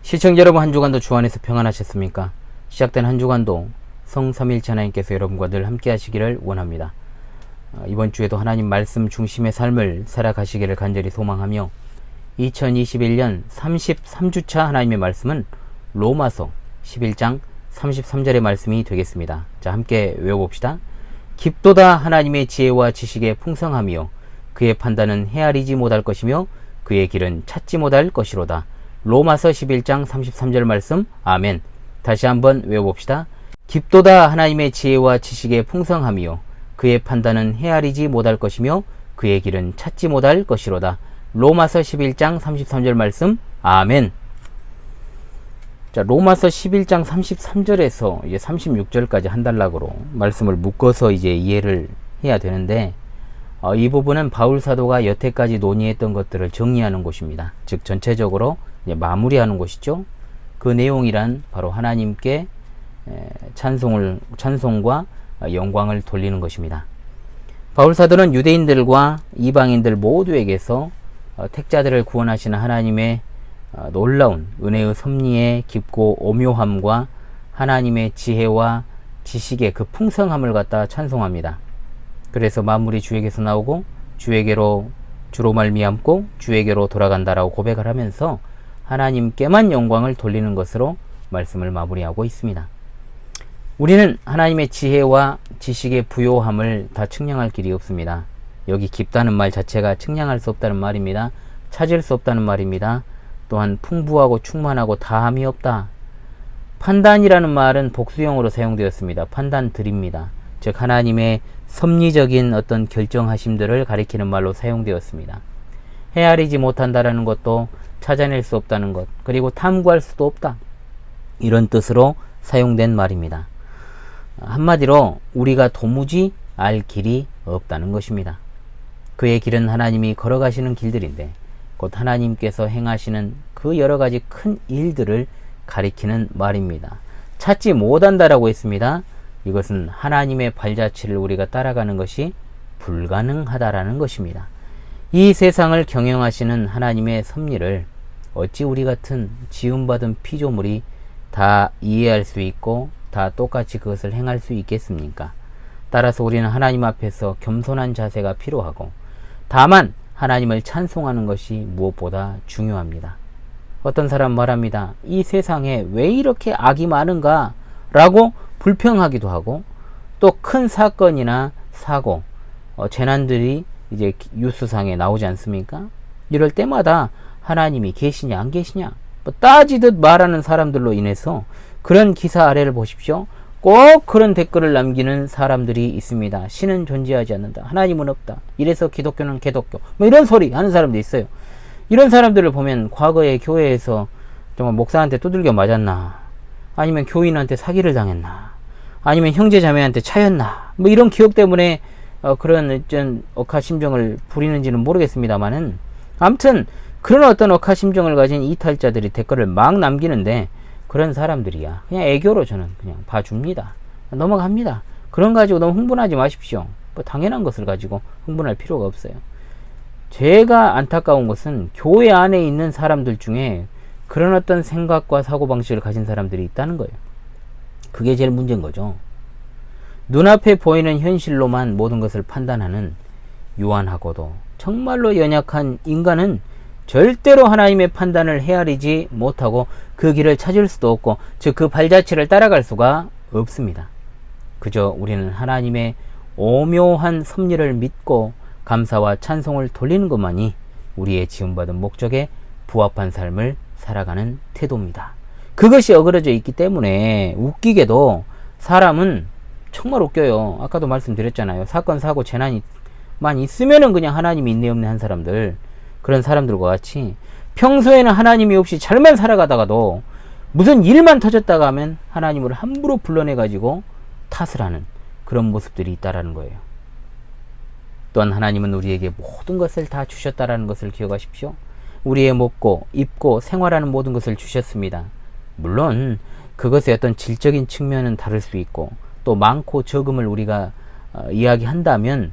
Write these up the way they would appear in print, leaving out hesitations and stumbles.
시청자 여러분, 한 주간도 주 안에서 평안하셨습니까? 시작된 한 주간도 성삼일체 하나님께서 여러분과 늘 함께 하시기를 원합니다. 이번 주에도 하나님 말씀 중심의 삶을 살아가시기를 간절히 소망하며 2021년 33주차 하나님의 말씀은 로마서 11장 33절의 말씀이 되겠습니다. 자, 함께 외워봅시다. 깊도다 하나님의 지혜와 지식에 풍성하며 그의 판단은 헤아리지 못할 것이며 그의 길은 찾지 못할 것이로다. 로마서 11장 33절 말씀. 아멘. 다시 한번 외워봅시다. 깊도다 하나님의 지혜와 지식에 풍성하며 그의 판단은 헤아리지 못할 것이며 그의 길은 찾지 못할 것이로다. 로마서 11장 33절 말씀. 아멘. 자, 로마서 11장 33절에서 이제 36절까지 한 단락으로 말씀을 묶어서 이제 이해를 해야 되는데, 이 부분은 바울 사도가 여태까지 논의했던 것들을 정리하는 곳입니다. 즉 전체적으로 이제 마무리하는 곳이죠. 그 내용이란 바로 하나님께 찬송과 영광을 돌리는 것입니다. 바울 사도는 유대인들과 이방인들 모두에게서 택자들을 구원하시는 하나님의 놀라운 은혜의 섭리의 깊고 오묘함과 하나님의 지혜와 지식의 그 풍성함을 갖다 찬송합니다. 그래서 만물이 주에게서 나오고 주에게로 주로 말미암고 주에게로 돌아간다라고 고백을 하면서 하나님께만 영광을 돌리는 것으로 말씀을 마무리하고 있습니다. 우리는 하나님의 지혜와 지식의 부요함을 다 측량할 길이 없습니다. 여기 깊다는 말 자체가 측량할 수 없다는 말입니다. 찾을 수 없다는 말입니다. 또한 풍부하고 충만하고 다함이 없다. 판단이라는 말은 복수형으로 사용되었습니다. 판단들입니다. 즉 하나님의 섭리적인 어떤 결정하심들을 가리키는 말로 사용되었습니다. 헤아리지 못한다라는 것도 찾아낼 수 없다는 것, 그리고 탐구할 수도 없다, 이런 뜻으로 사용된 말입니다. 한마디로 우리가 도무지 알 길이 없다는 것입니다. 그의 길은 하나님이 걸어가시는 길들인데 곧 하나님께서 행하시는 그 여러가지 큰 일들을 가리키는 말입니다. 찾지 못한다라고 했습니다. 이것은 하나님의 발자취를 우리가 따라가는 것이 불가능하다라는 것입니다. 이 세상을 경영하시는 하나님의 섭리를 어찌 우리 같은 지음받은 피조물이 다 이해할 수 있고 다 똑같이 그것을 행할 수 있겠습니까? 따라서 우리는 하나님 앞에서 겸손한 자세가 필요하고 다만 하나님을 찬송하는 것이 무엇보다 중요합니다. 어떤 사람 말합니다. 이 세상에 왜 이렇게 악이 많은가? 라고 불평하기도 하고, 또 큰 사건이나 사고, 재난들이 이제 뉴스상에 나오지 않습니까? 이럴 때마다 하나님이 계시냐 안 계시냐 뭐 따지듯 말하는 사람들로 인해서 그런 기사 아래를 보십시오. 꼭 그런 댓글을 남기는 사람들이 있습니다. 신은 존재하지 않는다. 하나님은 없다. 이래서 기독교는 개독교. 뭐 이런 소리 하는 사람도 있어요. 이런 사람들을 보면 과거에 교회에서 정말 목사한테 두들겨 맞았나, 아니면 교인한테 사기를 당했나, 아니면 형제 자매한테 차였나, 뭐 이런 기억 때문에 그런 어떤 억하심정을 부리는지는 모르겠습니다만은, 아무튼 그런 어떤 억하심정을 가진 이탈자들이 댓글을 막 남기는데, 그런 사람들이야 그냥 애교로 저는 그냥 봐줍니다. 넘어갑니다. 그런 거 가지고 너무 흥분하지 마십시오. 뭐 당연한 것을 가지고 흥분할 필요가 없어요. 제가 안타까운 것은 교회 안에 있는 사람들 중에 그런 어떤 생각과 사고방식을 가진 사람들이 있다는 거예요. 그게 제일 문제인 거죠. 눈앞에 보이는 현실로만 모든 것을 판단하는 유한하고도 정말로 연약한 인간은 절대로 하나님의 판단을 헤아리지 못하고 그 길을 찾을 수도 없고, 즉 그 발자취를 따라갈 수가 없습니다. 그저 우리는 하나님의 오묘한 섭리를 믿고 감사와 찬송을 돌리는 것만이 우리의 지음받은 목적에 부합한 삶을 살아가는 태도입니다. 그것이 어그러져 있기 때문에 웃기게도 사람은 정말 웃겨요. 아까도 말씀드렸잖아요. 사건 사고 재난이만 있으면은 그냥 하나님이 있네 없네 한 사람들, 그런 사람들과 같이 평소에는 하나님이 없이 잘만 살아가다가도 무슨 일만 터졌다가 하면 하나님을 함부로 불러내가지고 탓을 하는 그런 모습들이 있다라는 거예요. 또한 하나님은 우리에게 모든 것을 다 주셨다라는 것을 기억하십시오. 우리의 먹고 입고 생활하는 모든 것을 주셨습니다. 물론 그것의 어떤 질적인 측면은 다를 수 있고, 또 많고 적음을 우리가 이야기한다면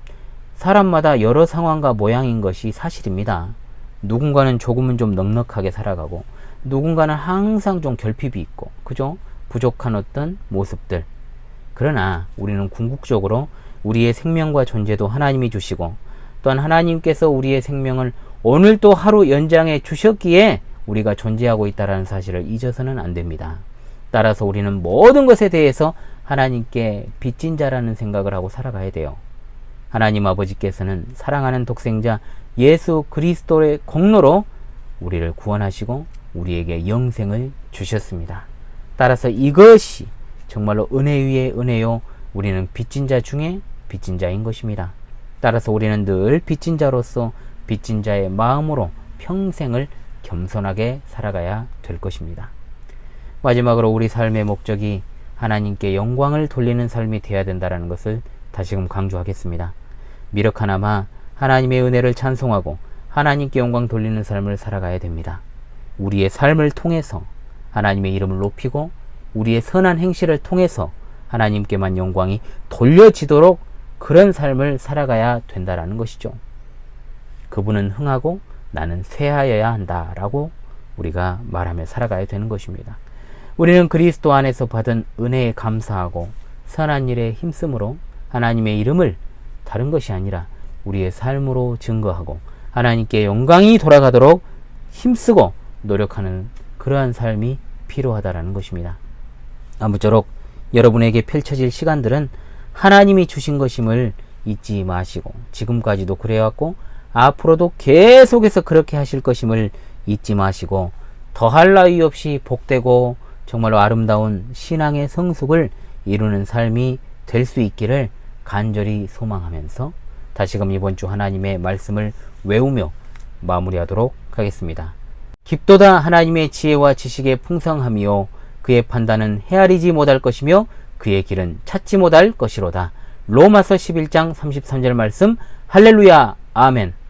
사람마다 여러 상황과 모양인 것이 사실입니다. 누군가는 조금은 좀 넉넉하게 살아가고, 누군가는 항상 좀 결핍이 있고, 그죠? 부족한 어떤 모습들. 그러나 우리는 궁극적으로 우리의 생명과 존재도 하나님이 주시고, 또한 하나님께서 우리의 생명을 오늘 또 하루 연장해 주셨기에 우리가 존재하고 있다는 사실을 잊어서는 안 됩니다. 따라서 우리는 모든 것에 대해서 하나님께 빚진 자라는 생각을 하고 살아가야 돼요. 하나님 아버지께서는 사랑하는 독생자 예수 그리스도의 공로로 우리를 구원하시고 우리에게 영생을 주셨습니다. 따라서 이것이 정말로 은혜 위에 은혜요, 우리는 빚진 자 중에 빚진 자인 것입니다. 따라서 우리는 늘 빚진 자로서 빚진 자의 마음으로 평생을 겸손하게 살아가야 될 것입니다. 마지막으로 우리 삶의 목적이 하나님께 영광을 돌리는 삶이 되어야 된다는 것을 다시금 강조하겠습니다. 미력하나마 하나님의 은혜를 찬송하고 하나님께 영광 돌리는 삶을 살아가야 됩니다. 우리의 삶을 통해서 하나님의 이름을 높이고 우리의 선한 행실을 통해서 하나님께만 영광이 돌려지도록 그런 삶을 살아가야 된다는 것이죠. 그분은 흥하고 나는 쇠하여야 한다라고 우리가 말하며 살아가야 되는 것입니다. 우리는 그리스도 안에서 받은 은혜에 감사하고 선한 일에 힘쓰므로 하나님의 이름을 다른 것이 아니라 우리의 삶으로 증거하고 하나님께 영광이 돌아가도록 힘쓰고 노력하는 그러한 삶이 필요하다라는 것입니다. 아무쪼록 여러분에게 펼쳐질 시간들은 하나님이 주신 것임을 잊지 마시고 지금까지도 그래왔고 앞으로도 계속해서 그렇게 하실 것임을 잊지 마시고 더할 나위 없이 복되고 정말로 아름다운 신앙의 성숙을 이루는 삶이 될 수 있기를 간절히 소망하면서 다시금 이번 주 하나님의 말씀을 외우며 마무리하도록 하겠습니다. 깊도다 하나님의 지혜와 지식의 풍성함이요 그의 판단은 헤아리지 못할 것이며 그의 길은 찾지 못할 것이로다. 로마서 11장 33절 말씀. 할렐루야. 아멘.